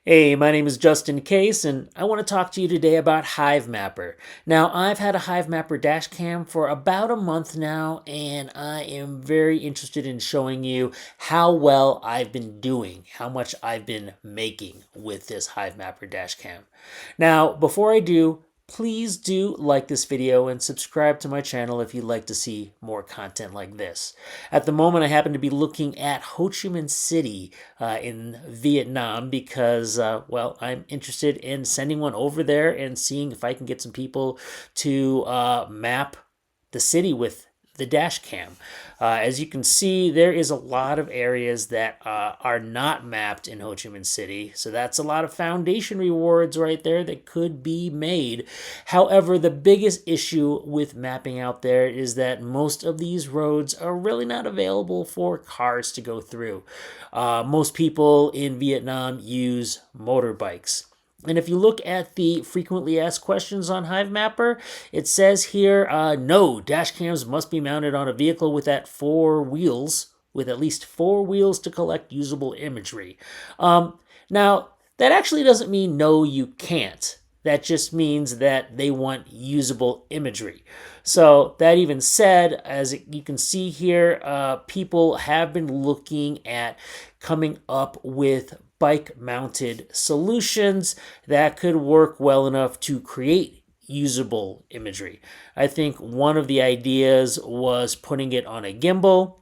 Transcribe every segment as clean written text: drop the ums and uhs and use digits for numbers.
Hey, my name is Justin Case, and I want to talk to you today about Hivemapper. Now, I've had a Hivemapper Dashcam for about a month now, and I am very interested in showing you how well I've been doing, how much I've been making with this Hivemapper Dashcam. Now, before I do, please do like this video and subscribe to my channel if you'd like to see more content like this. At the moment, I happen to be looking at Ho Chi Minh City in Vietnam because, well, I'm interested in sending one over there and seeing if I can get some people to map the city with the dash cam. As you can see, there is a lot of areas that are not mapped in Ho Chi Minh City. So that's a lot of foundation rewards right there that could be made. However, the biggest issue with mapping out there is that most of these roads are really not available for cars to go through. Most people in Vietnam use motorbikes. And if you look at the frequently asked questions on Hivemapper, it says here, no, dash cams must be mounted on a vehicle with at least four wheels to collect usable imagery. Now, that actually doesn't mean no, you can't. That just means that they want usable imagery. So that even said, as you can see here, people have been looking at coming up with bike-mounted solutions that could work well enough to create usable imagery. I think one of the ideas was putting it on a gimbal.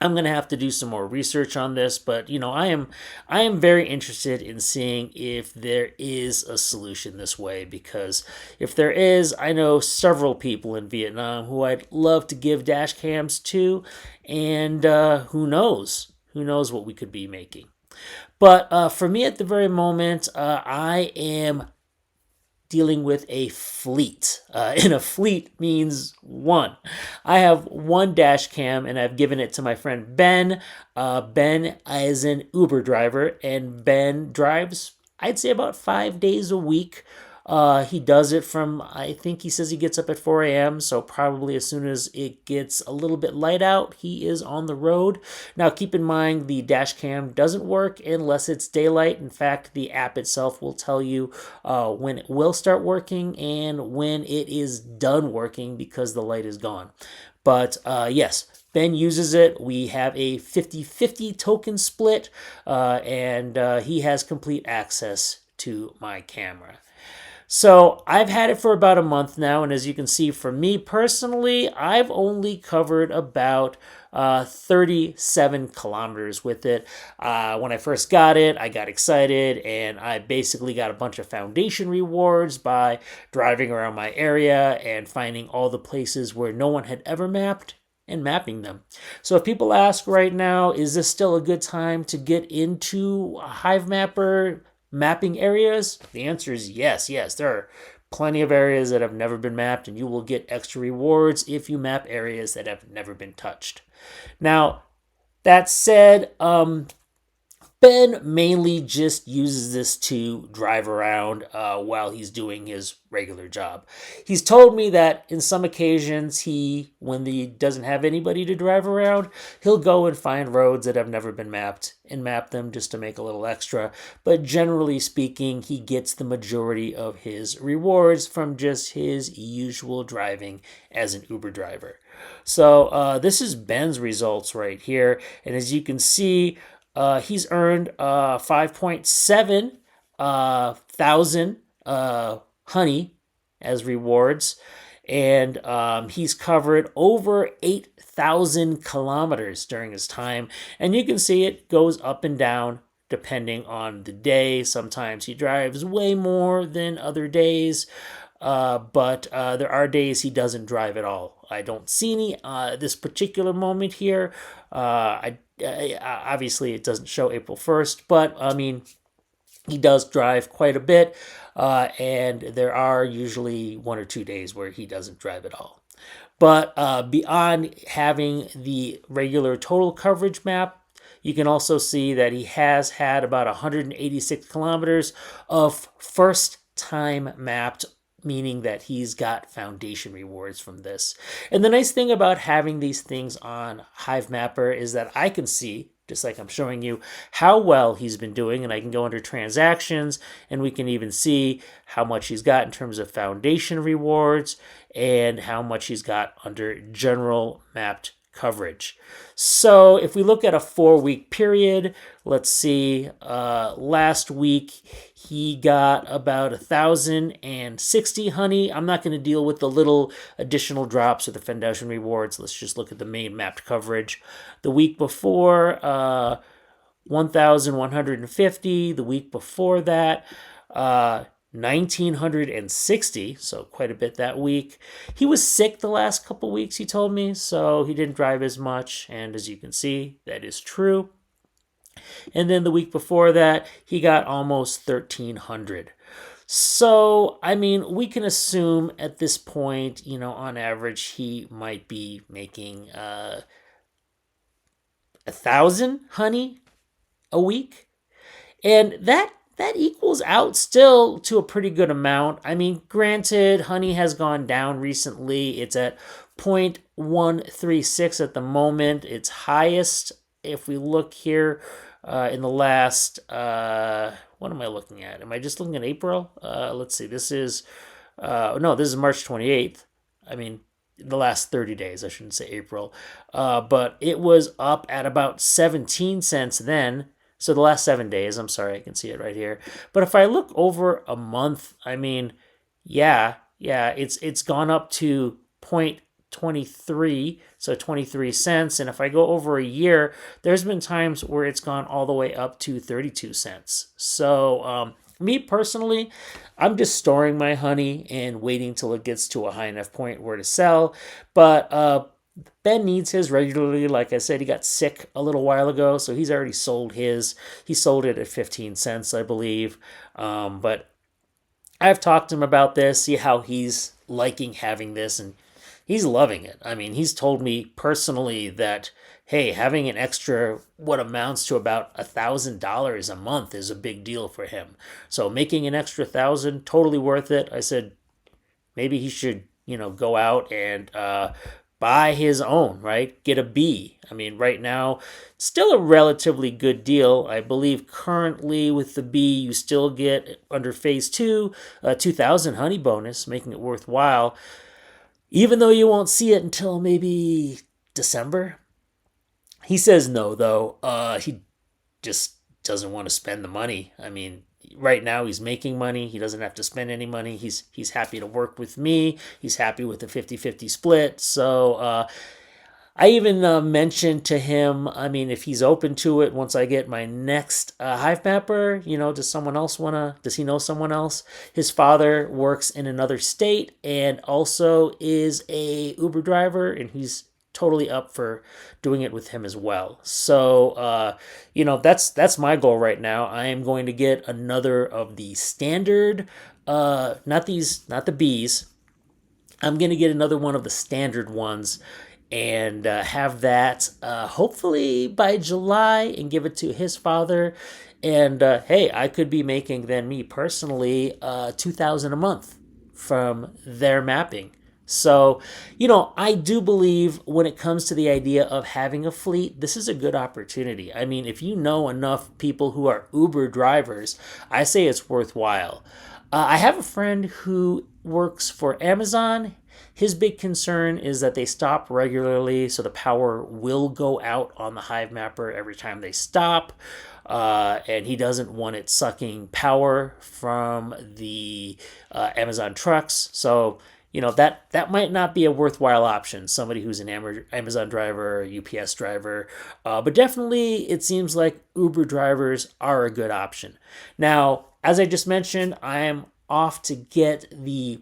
I'm going to have to do some more research on this, but I am very interested in seeing if there is a solution this way, because if there is, I know several people in Vietnam who I'd love to give dash cams to, and who knows what we could be making. But for me at the very moment, I am dealing with a fleet. And a fleet means one. I have one dash cam and I've given it to my friend Ben. Ben is an Uber driver, and Ben drives, I'd say, about 5 days a week. He does it from, I think he says he gets up at 4 a.m., so probably as soon as it gets a little bit light out, he is on the road. Now, keep in mind, the dash cam doesn't work unless it's daylight. In fact, the app itself will tell you when it will start working and when it is done working because the light is gone. But yes, Ben uses it. We have a 50-50 token split, and he has complete access to my camera. So I've had it for about a month now, and as you can see, for me personally, I've only covered about 37 kilometers with it. When I first got it, I got excited, and I basically got a bunch of foundation rewards by driving around my area and finding all the places where no one had ever mapped and mapping them. So if people ask right now, is this still a good time to get into Hivemapper mapping areas? The answer is yes. Yes, there are plenty of areas that have never been mapped, and you will get extra rewards if you map areas that have never been touched. Now, that said, Ben mainly just uses this to drive around while he's doing his regular job. He's told me that in some occasions when he doesn't have anybody to drive around, he'll go and find roads that have never been mapped and map them just to make a little extra. But generally speaking, he gets the majority of his rewards from just his usual driving as an Uber driver. So this is Ben's results right here. And as you can see, he's earned 5.7 thousand honey as rewards, and he's covered over 8,000 kilometers during his time. And you can see it goes up and down depending on the day. Sometimes he drives way more than other days, but there are days he doesn't drive at all. I don't see any this particular moment here. Obviously, it doesn't show April 1st, but I mean, he does drive quite a bit, and there are usually 1 or 2 days where he doesn't drive at all. But beyond having the regular total coverage map, you can also see that he has had about 186 kilometers of first time mapped, meaning that he's got foundation rewards from this. And the nice thing about having these things on Hivemapper is that I can see just like I'm showing you how well he's been doing. And I can go under transactions and we can even see how much he's got in terms of foundation rewards and how much he's got under general mapped coverage. So if we look at a 4-week period, let's see, last week he got about 1,060 honey. I'm not going to deal with the little additional drops or the foundation rewards. Let's just look at the main mapped coverage. The week before, 1,150. The week before that, 1,960, so quite a bit that week. He was sick the last couple weeks, he told me, so he didn't drive as much, and as you can see, that is true. And then the week before that, he got almost 1,300. So, I mean, we can assume at this point, on average, he might be making 1,000 honey a week. And that equals out still to a pretty good amount. I mean, granted, honey has gone down recently. It's at 0.136 at the moment. Its highest, if we look here in the last, what am I looking at? Am I just looking at April? Let's see. This is, no, this is March 28th. I mean, the last 30 days, I shouldn't say April. But it was up at about 17 cents then. So the last 7 days, I'm sorry, I can see it right here. But if I look over a month, I mean, yeah, it's gone up to 0.23, so 23 cents. And if I go over a year, there's been times where it's gone all the way up to 32 cents. So me personally, I'm just storing my honey and waiting till it gets to a high enough point where to sell. But Ben needs his regularly. Like I said, he got sick a little while ago, so he's already sold his. He sold it at 15 cents, I believe. But I've talked to him about this, see how he's liking having this, and he's loving it. I mean, he's told me personally that, hey, having an extra what amounts to about $1,000 a month is a big deal for him. So making an extra 1,000, totally worth it. I said maybe he should, go out and buy his own, right? Get a B. I mean, right now, still a relatively good deal. I believe currently with the B, you still get under phase 2, a 2,000 honey bonus, making it worthwhile, even though you won't see it until maybe December. He says no, though. He just doesn't want to spend the money. I mean, right now he's making money. He doesn't have to spend any money. He's happy to work with me. He's happy with the 50-50 split. So I even mentioned to him, I mean, if he's open to it, once I get my next Hivemapper, does he know someone else? His father works in another state and also is a Uber driver, and he's totally up for doing it with him as well. So, that's my goal right now. I am going to get another of the standard, not the Bs. I'm going to get another one of the standard ones and have that hopefully by July and give it to his father. And hey, I could be making then me personally $2,000 a month from their mapping. So, I do believe when it comes to the idea of having a fleet, this is a good opportunity. I mean, if you know enough people who are Uber drivers, I say it's worthwhile. I have a friend who works for Amazon. His big concern is that they stop regularly, so the power will go out on the Hivemapper every time they stop. And he doesn't want it sucking power from the Amazon trucks. So, that might not be a worthwhile option. Somebody who's an Amazon driver, UPS driver, but definitely it seems like Uber drivers are a good option. Now, as I just mentioned, I am off to get the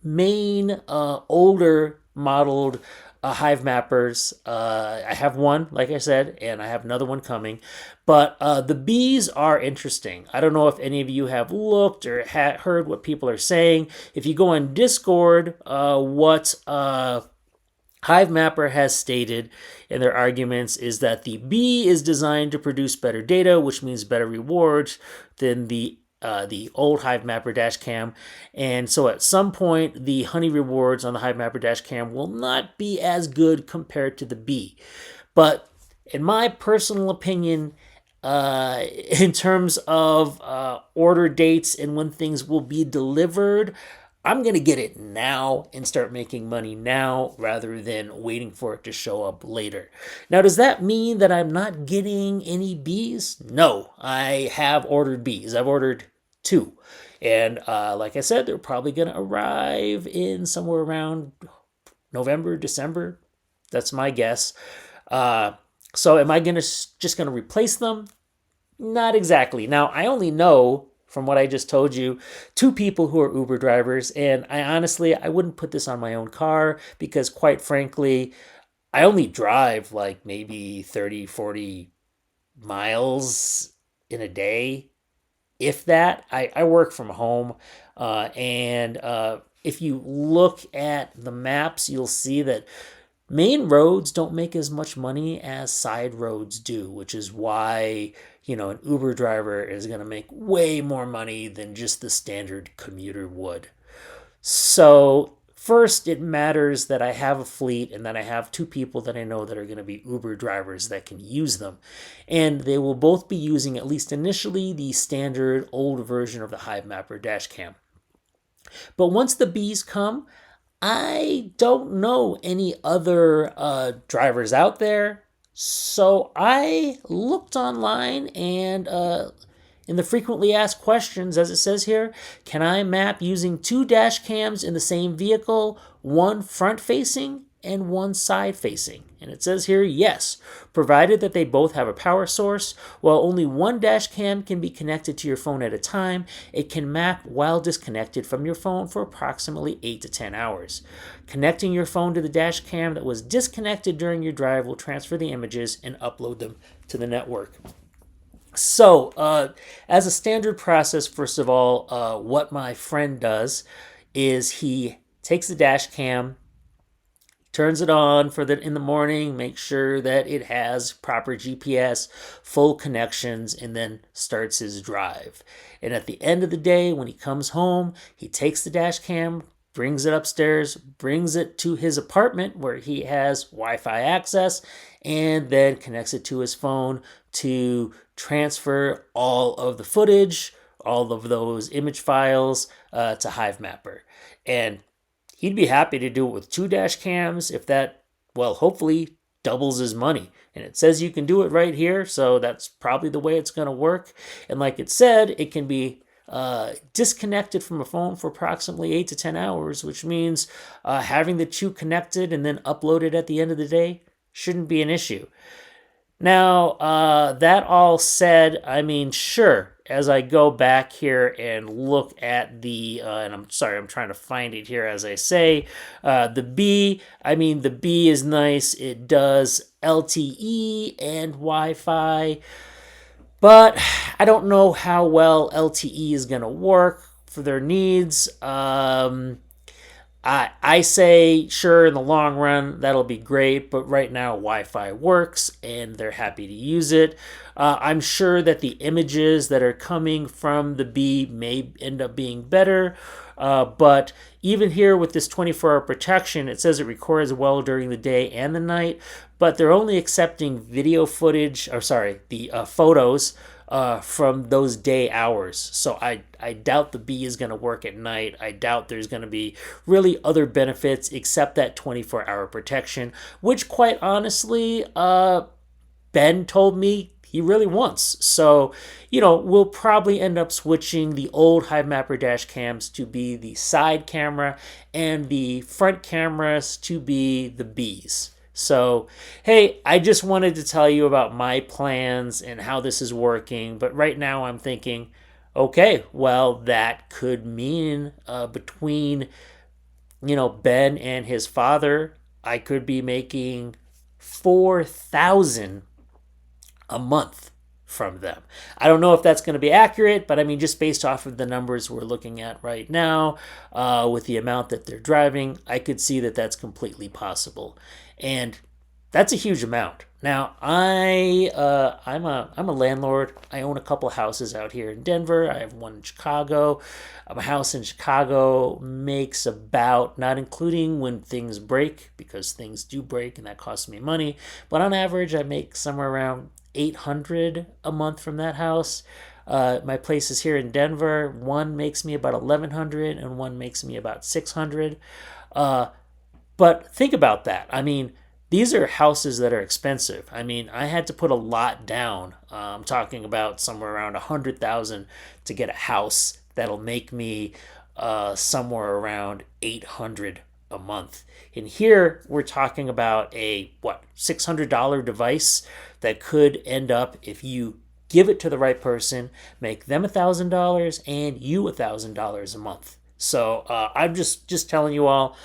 main older modeled Hivemappers. I have one, like I said, and I have another one coming. But the Bs are interesting. I don't know if any of you have looked or heard what people are saying. If you go on Discord, what Hivemapper has stated in their arguments is that the B is designed to produce better data, which means better rewards than the old Hivemapper Dashcam. And so at some point, the honey rewards on the Hivemapper Dashcam will not be as good compared to the B. But in my personal opinion, in terms of order dates and when things will be delivered, I'm going to get it now and start making money now rather than waiting for it to show up later. Now, does that mean that I'm not getting any bees? No, I have ordered bees. I've ordered 2. And like I said, they're probably going to arrive in somewhere around November, December. That's my guess. So am I just going to replace them? Not exactly. Now, I only know from what I just told you 2 people who are Uber drivers, and I wouldn't put this on my own car because quite frankly, I only drive like maybe 30, 40 miles in a day. If that, I work from home, and if you look at the maps, you'll see that main roads don't make as much money as side roads do, which is why, an Uber driver is going to make way more money than just the standard commuter would. So, first, it matters that I have a fleet and that I have 2 people that I know that are going to be Uber drivers that can use them. And they will both be using, at least initially, the standard old version of the Hivemapper Dashcam. But once the bees come, I don't know any other drivers out there. So I looked online and in the frequently asked questions, as it says here, can I map using 2 dash cams in the same vehicle, one front facing and one side facing? And it says here, yes, provided that they both have a power source. While only one dash cam can be connected to your phone at a time, it can map while disconnected from your phone for approximately 8 to 10 hours. Connecting your phone to the dash cam that was disconnected during your drive will transfer the images and upload them to the network. So, as a standard process, first of all, what my friend does is he takes the dash cam, turns it on in the morning, makes sure that it has proper GPS, full connections, and then starts his drive. And at the end of the day, when he comes home, he takes the dash cam, brings it upstairs, brings it to his apartment where he has Wi-Fi access, and then connects it to his phone to transfer all of the footage, all of those image files to Hivemapper. And he'd be happy to do it with 2 dash cams if that, well, hopefully doubles his money. And it says you can do it right here, so that's probably the way it's going to work. And like it said, it can be disconnected from a phone for approximately 8 to 10 hours, which means having the 2 connected and then uploaded at the end of the day shouldn't be an issue. Now, that all said, sure, as I go back here and look at and I'm sorry, I'm trying to find it here as I say, the B, the B is nice. It does LTE and Wi-Fi, but I don't know how well LTE is going to work for their needs. I say, sure, in the long run, that'll be great, but right now Wi-Fi works and they're happy to use it. I'm sure that the images that are coming from the B may end up being better, but even here with this 24-hour protection, it says it records well during the day and the night, but they're only accepting video footage, the photos from those day hours. So I doubt the B is going to work at night. I doubt there's going to be really other benefits except that 24-hour protection, which quite honestly, Ben told me he really wants. So, we'll probably end up switching the old Hivemapper dash cams to be the side camera and the front cameras to be the Bs. So, hey, I just wanted to tell you about my plans and how this is working. But right now I'm thinking, okay, well, that could mean between, Ben and his father, I could be making $4,000 a month from them. I don't know if that's going to be accurate, but just based off of the numbers we're looking at right now, with the amount that they're driving, I could see that that's completely possible. And That's a huge amount. Now, I'm a landlord. I own a couple houses out here in Denver. I have one in Chicago. A house in Chicago makes about, not including when things break, because things do break and that costs me money, but on average, I make somewhere around 800 a month from that house. My places here in Denver, one makes me about 1100 and one makes me about 600. Uh, but think about that. I mean, these are houses that are expensive. I mean, I had to put a lot down. I'm talking about somewhere around 100,000 to get a house that'll make me somewhere around 800 a month. And here we're talking about a what, $600 device that could end up, if you give it to the right person, make them $1,000 and you $1,000 a month. So I'm just telling you all,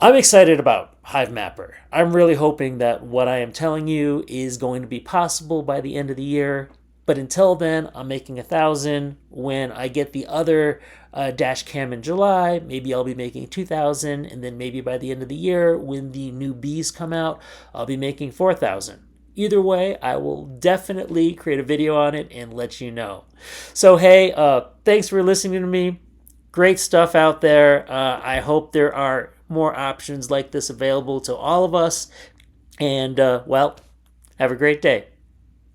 I'm excited about Hivemapper. I'm really hoping that what I am telling you is going to be possible by the end of the year. But until then, I'm making 1,000. When I get the other dash cam in July, maybe I'll be making 2,000, and then maybe by the end of the year, when the new Bs come out, I'll be making 4,000. Either way, I will definitely create a video on it and let you know. So hey, thanks for listening to me. Great stuff out there. I hope there are more options like this available to all of us. And, well, have a great day.